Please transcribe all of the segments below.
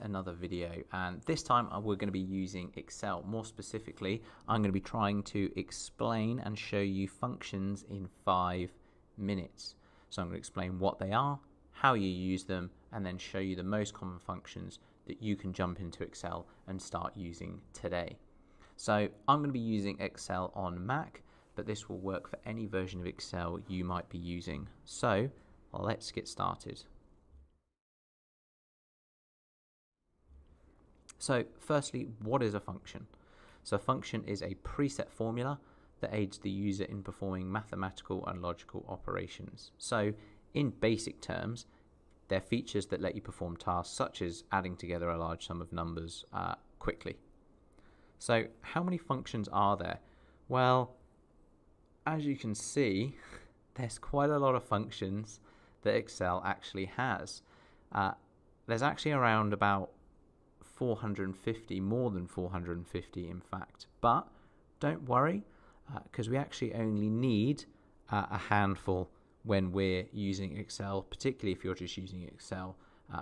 another video, and this time we're going to be using Excel. More specifically, I'm going to be trying to explain and show you functions in 5 minutes. So I'm going to explain what they are, how you use them, and then show you the most common functions that you can jump into Excel and start using today. So I'm going to be using Excel on Mac, but this will work for any version of Excel you might be using. So let's get started. So firstly, what is a function? So a function is a preset formula that aids the user in performing mathematical and logical operations. So in basic terms, they're features that let you perform tasks such as adding together a large sum of numbers quickly. So how many functions are there? Well, as you can see, there's quite a lot of functions that Excel actually has. There's actually around about 450, more than 450 in fact, but don't worry, because we actually only need a handful when we're using Excel, particularly if you're just using Excel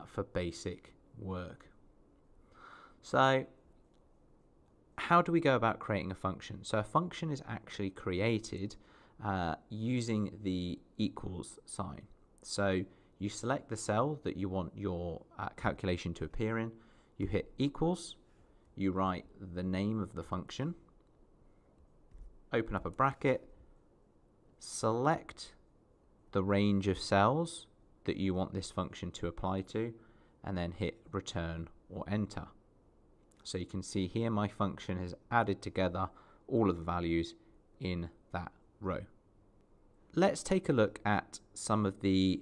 for basic work. So how do we go about creating a function? So a function is actually created using the equals sign. So you select the cell that you want your calculation to appear in, you hit equals, you write the name of the function, open up a bracket, select the range of cells that you want this function to apply to, and then hit return or enter. So you can see here my function has added together all of the values in that row. Let's take a look at some of the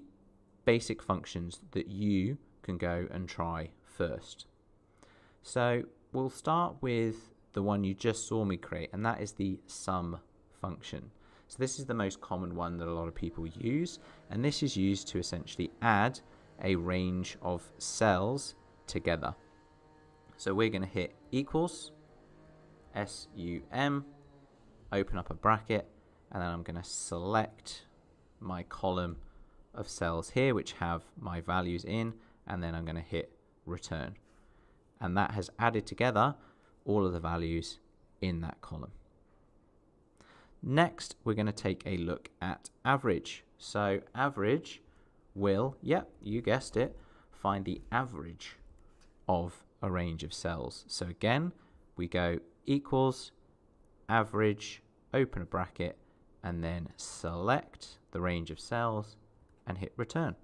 basic functions that you can go and try first. So we'll start with the one you just saw me create, and that is the sum function. So this is the most common one that a lot of people use, and this is used to essentially add a range of cells together. So we're going to hit equals, SUM, open up a bracket, and then I'm going to select my column of cells here which have my values in, and then I'm going to hit return. And that has added together all of the values in that column. Next, we're going to take a look at average. So average will, yep, you guessed it, find the average of a range of cells. So again, we go equals, average, open a bracket, and then select the range of cells and hit return.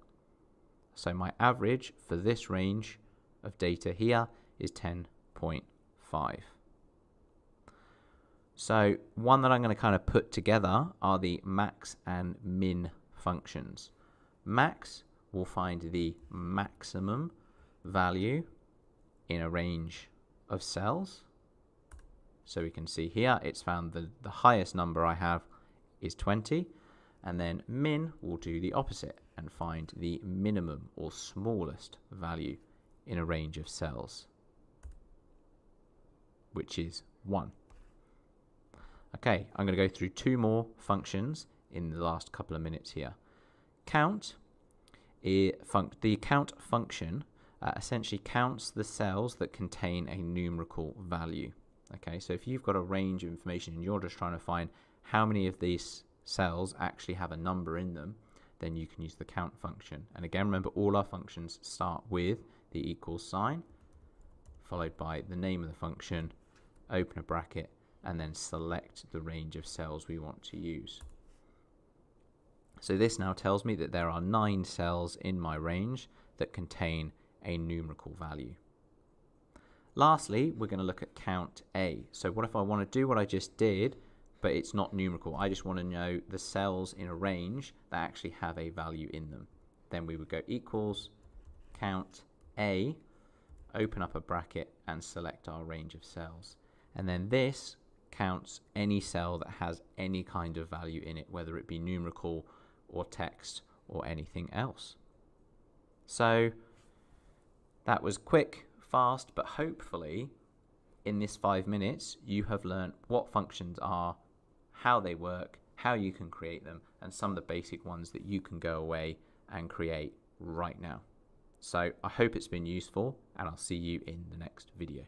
So my average for this range of data here is 10.5. So one that I'm going to kind of put together are the max and min functions. Max will find the maximum value in a range of cells. So we can see here it's found the highest number I have is 20, and then min will do the opposite and find the minimum or smallest value in a range of cells, which is 1. Okay, I'm going to go through 2 more functions in the last couple of minutes here. Count, the count function essentially counts the cells that contain a numerical value. Okay, so if you've got a range of information and you're just trying to find how many of these cells actually have a number in them, then you can use the count function. And again, remember, all our functions start with the equals sign, followed by the name of the function, open a bracket, and then select the range of cells we want to use. So this now tells me that there are 9 cells in my range that contain a numerical value. Lastly, we're going to look at count A. So what if I want to do what I just did, but it's not numerical? I just want to know the cells in a range that actually have a value in them. Then we would go equals, count A, open up a bracket, and select our range of cells. And then this counts any cell that has any kind of value in it, whether it be numerical or text or anything else. So that was quick, fast, but hopefully in this 5 minutes you have learned what functions are, how they work, how you can create them, and some of the basic ones that you can go away and create right now. So I hope it's been useful, and I'll see you in the next video.